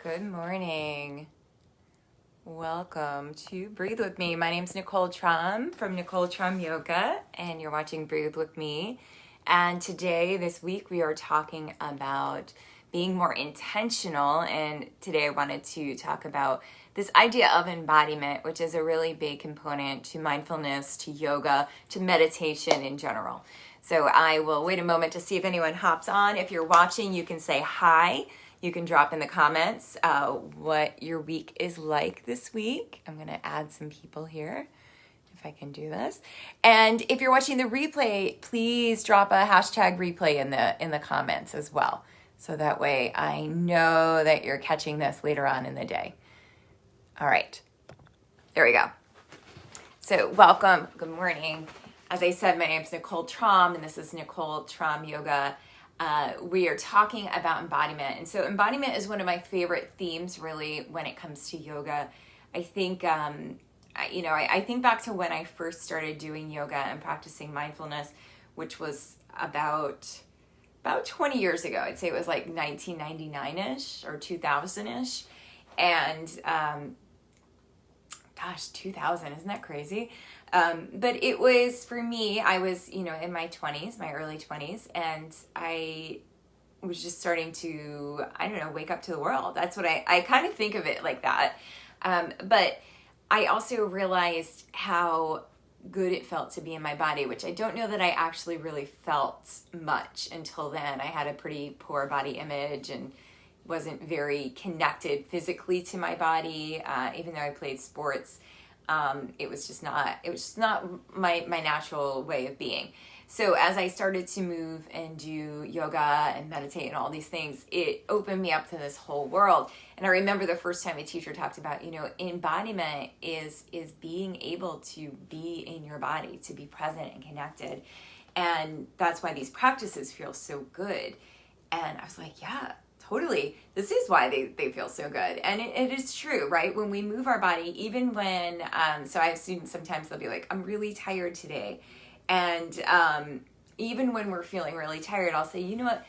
Good morning. Welcome to Breathe With Me. My name's Nicole Trum from Nicole Trum Yoga, and you're watching Breathe With Me. And today, this week, we are talking about being more intentional. And today I wanted to talk about this idea of embodiment, which is a really big component to mindfulness, to yoga, to meditation in general. So I will wait a moment to see if anyone hops on. If you're watching, you can say hi. You can drop in the comments what your week is like this week. I'm going to add some people here if I can do this. And if you're watching the replay, please drop a hashtag replay in the comments as well. So that way I know that you're catching this later on in the day. All right. There we go. So welcome. Good morning. As I said, my name is Nicole Trum, and this is Nicole Trum Yoga. We are talking about embodiment. And so embodiment is one of my favorite themes, really, when it comes to yoga. I think, I think back to when I first started doing yoga and practicing mindfulness, which was about 20 years ago. I'd say it was like 1999-ish or 2000-ish. And, 2000, isn't that crazy? But it was, for me, I was, in my 20s, my early 20s, and I was just starting to, wake up to the world. That's what I kind of think of it like that. But I also realized how good it felt to be in my body, which I don't know that I actually really felt much until then. I had a pretty poor body image and wasn't very connected physically to my body, even though I played sports. It was just not my natural way of being. So as I started to move and do yoga and meditate and all these things, it opened me up to this whole world. And I remember the first time a teacher talked about, embodiment is being able to be in your body, to be present and connected. And that's why these practices feel so good. And I was like, yeah, totally. This is why they feel so good. And it is true, right? When we move our body, even when, so I have students, sometimes they'll be like, I'm really tired today. And even when we're feeling really tired, I'll say, you know what,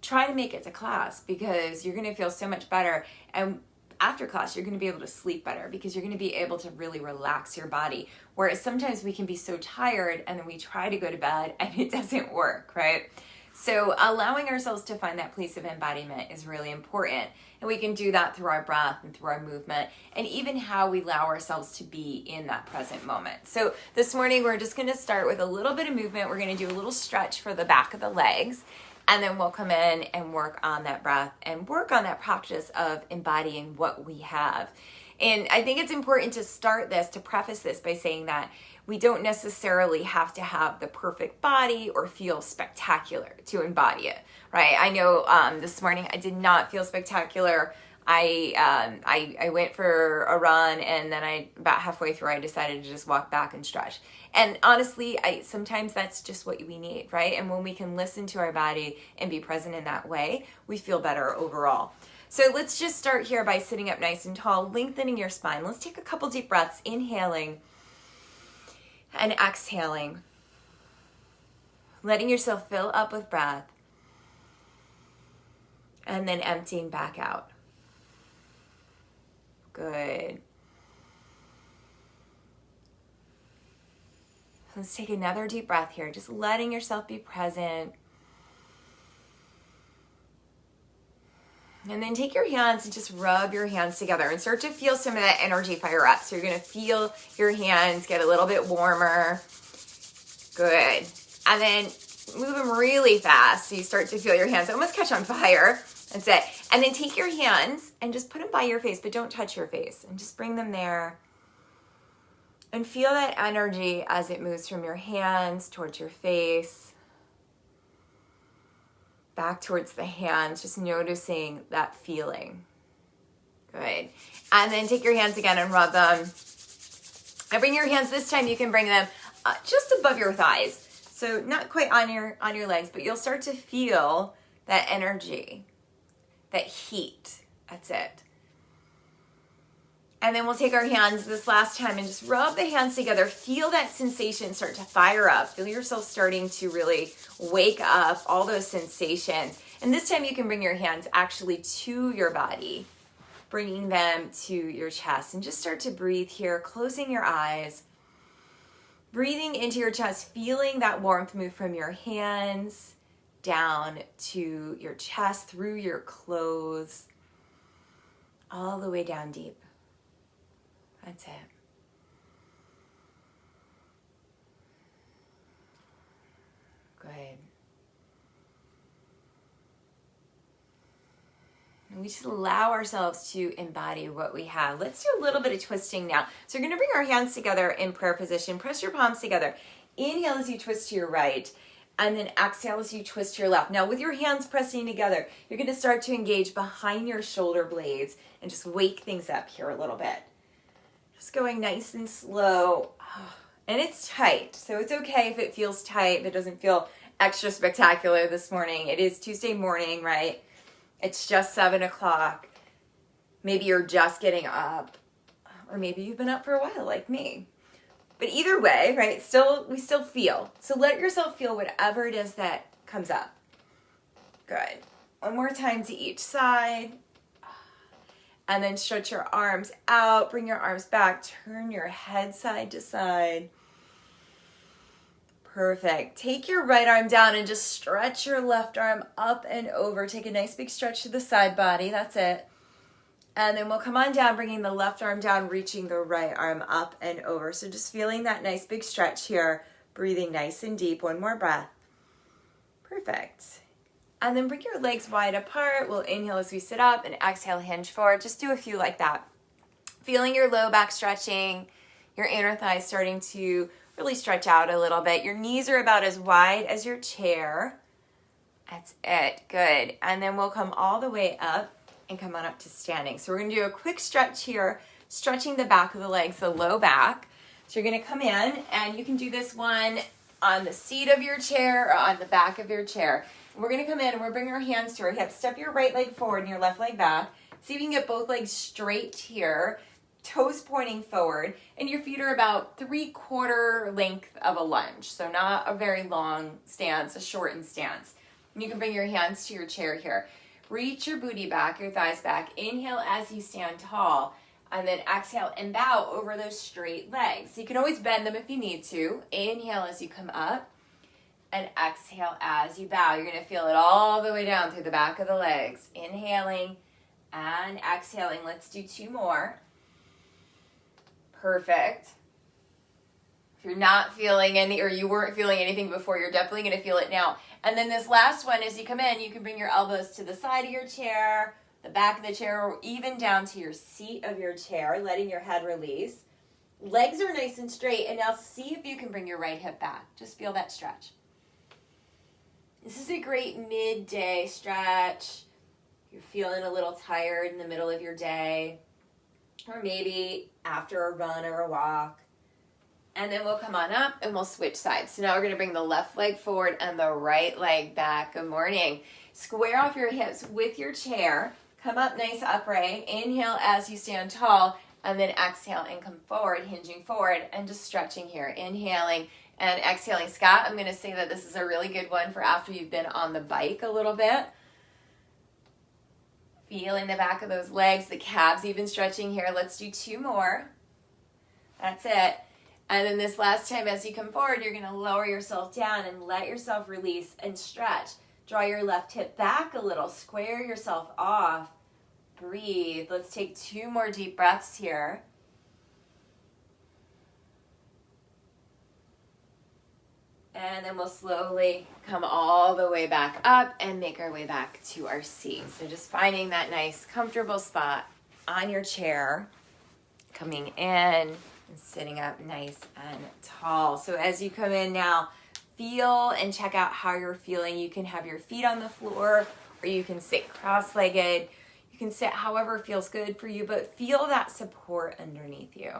try to make it to class because you're going to feel so much better. And after class, you're going to be able to sleep better because you're going to be able to really relax your body. Whereas sometimes we can be so tired and then we try to go to bed and it doesn't work, right? So allowing ourselves to find that place of embodiment is really important. And we can do that through our breath and through our movement and even how we allow ourselves to be in that present moment. So this morning, we're just going to start with a little bit of movement. We're going to do a little stretch for the back of the legs. And then we'll come in and work on that breath and work on that practice of embodying what we have. And I think it's important to start this, to preface this by saying that we don't necessarily have to have the perfect body or feel spectacular to embody it, right? I know this morning I did not feel spectacular. I went for a run and then about halfway through I decided to just walk back and stretch. And honestly, sometimes that's just what we need, right? And when we can listen to our body and be present in that way, we feel better overall. So let's just start here by sitting up nice and tall, lengthening your spine. Let's take a couple deep breaths, inhaling and exhaling, letting yourself fill up with breath, and then emptying back out. Good. Let's take another deep breath here, just letting yourself be present. And then take your hands and just rub your hands together and start to feel some of that energy fire up. So you're going to feel your hands get a little bit warmer. Good. And then move them really fast so you start to feel your hands almost catch on fire. That's it. And then take your hands and just put them by your face, but don't touch your face. And just bring them there. And feel that energy as it moves from your hands towards your face. Back towards the hands, just noticing that feeling. Good. And then take your hands again and rub them. And bring your hands, this time you can bring them just above your thighs. So not quite on your legs, but you'll start to feel that energy, that heat. That's it. And then we'll take our hands this last time and just rub the hands together. Feel that sensation start to fire up. Feel yourself starting to really wake up all those sensations. And this time you can bring your hands actually to your body. bringing them to your chest. And just start to breathe here, closing your eyes, breathing into your chest, feeling that warmth move from your hands down to your chest, through your clothes, all the way down deep. That's it. Good. And we just allow ourselves to embody what we have. Let's do a little bit of twisting now. So we're going to bring our hands together in prayer position. Press your palms together. Inhale as you twist to your right, and then exhale as you twist to your left. Now with your hands pressing together, you're going to start to engage behind your shoulder blades and just wake things up here a little bit. Just going nice and slow. And it's tight, so it's okay if it feels tight, if it doesn't feel extra spectacular this morning. It is Tuesday morning, right? It's just 7 o'clock. Maybe you're just getting up, or maybe you've been up for a while like me. But either way, right, we still feel. So let yourself feel whatever it is that comes up. Good. One more time to each side. And then stretch your arms out, bring your arms back, turn your head side to side. Perfect. Take your right arm down and just stretch your left arm up and over. Take a nice big stretch to the side body. That's it. And then we'll come on down, bringing the left arm down, reaching the right arm up and over. So just feeling that nice big stretch here, breathing nice and deep. One more breath. Perfect. And then bring your legs wide apart. We'll inhale as we sit up and exhale, hinge forward. Just do a few like that. Feeling your low back stretching, your inner thighs starting to really stretch out a little bit. Your knees are about as wide as your chair. That's it. Good. And then we'll come all the way up and come on up to standing. So we're going to do a quick stretch here, stretching the back of the legs, the low back. So you're going to come in, and you can do this one on the seat of your chair or on the back of your chair. We're going to come in and we're bring our hands to our hips. Step your right leg forward and your left leg back. See if you can get both legs straight here, toes pointing forward, and your feet are about 3/4 length of a lunge. So not a very long stance, a shortened stance. And you can bring your hands to your chair here. Reach your booty back, your thighs back. Inhale as you stand tall, and then exhale and bow over those straight legs. So you can always bend them if you need to. Inhale as you come up, and exhale as you bow. You're going to feel it all the way down through the back of the legs. Inhaling and exhaling. Let's do 2 more. Perfect. If you're not feeling any, or you weren't feeling anything before, you're definitely going to feel it now. And then this last one, as you come in, you can bring your elbows to the side of your chair, the back of the chair, or even down to your seat of your chair, letting your head release. Legs are nice and straight. And now see if you can bring your right hip back. Just feel that stretch. This is a great midday stretch. You're feeling a little tired in the middle of your day, or maybe after a run or a walk. And then we'll come on up and we'll switch sides. So now we're going to bring the left leg forward and the right leg back. Good morning. Square off your hips with your chair. Come up nice upright. Inhale as you stand tall, and then exhale and come forward, hinging forward and just stretching here. Inhaling and exhaling. Scott, I'm going to say that this is a really good one for after you've been on the bike a little bit. Feeling the back of those legs, the calves even stretching here. Let's do 2 more. That's it. And then this last time as you come forward, you're going to lower yourself down and let yourself release and stretch. Draw your left hip back a little. Square yourself off. Breathe. Let's take 2 more deep breaths here. And then we'll slowly come all the way back up and make our way back to our seat. So just finding that nice, comfortable spot on your chair, coming in and sitting up nice and tall. So as you come in now, feel and check out how you're feeling. You can have your feet on the floor, or you can sit cross-legged. You can sit however feels good for you, but feel that support underneath you.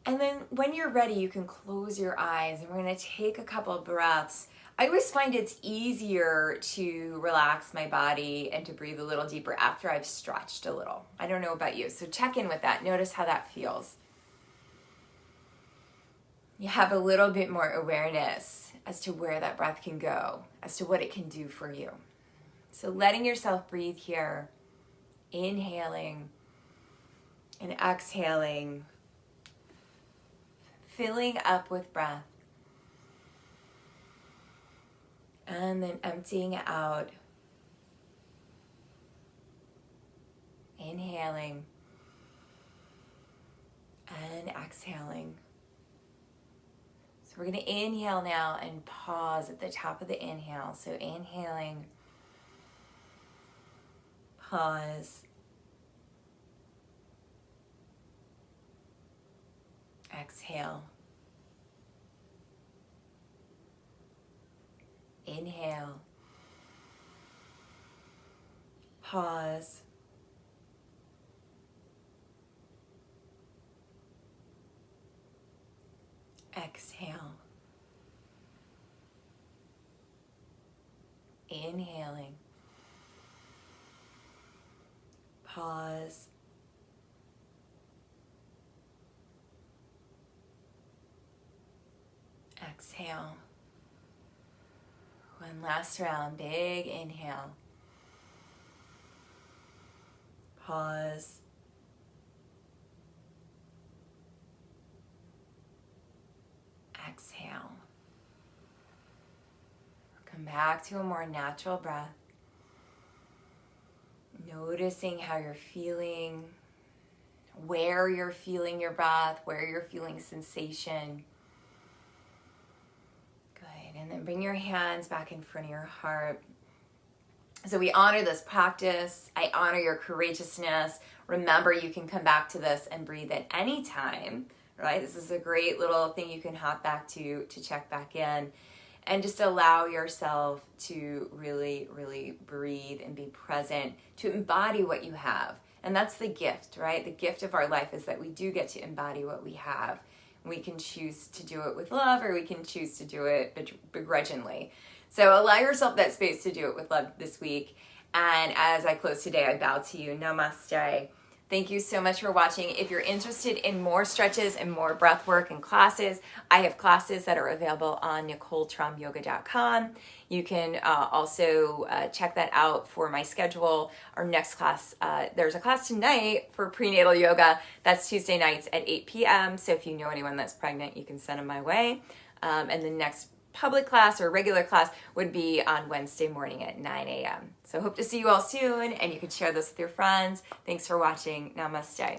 And then when you're ready, you can close your eyes, and we're going to take a couple of breaths. I always find it's easier to relax my body and to breathe a little deeper after I've stretched a little. I don't know about you, so check in with that. Notice how that feels. You have a little bit more awareness as to where that breath can go, as to what it can do for you. So letting yourself breathe here Inhaling and exhaling, filling up with breath. And then emptying out. Inhaling and exhaling. So we're going to inhale now and pause at the top of the inhale. So inhaling, pause, exhale, inhale, pause, exhale, inhaling, pause, exhale. One last round, big inhale, pause, exhale. Come back to a more natural breath. Noticing how you're feeling, where you're feeling your breath, where you're feeling sensation. Good. And then bring your hands back in front of your heart. So we honor this practice. I honor your courageousness. Remember, you can come back to this and breathe at any time, right? This is a great little thing you can hop back to check back in. And just allow yourself to really, really breathe and be present, to embody what you have. And that's the gift, right? The gift of our life is that we do get to embody what we have. We can choose to do it with love, or we can choose to do it begrudgingly. So allow yourself that space to do it with love this week. And as I close today, I bow to you. Namaste. Thank you so much for watching. If you're interested in more stretches and more breath work and classes, I have classes that are available on NicoleTrumYoga.com. You can also check that out for my schedule. Our next class, there's a class tonight for prenatal yoga. That's Tuesday nights at 8 p.m. So if you know anyone that's pregnant, you can send them my way. And the next public class or regular class would be on Wednesday morning at 9 a.m. So hope to see you all soon, and you can share this with your friends. Thanks for watching. Namaste.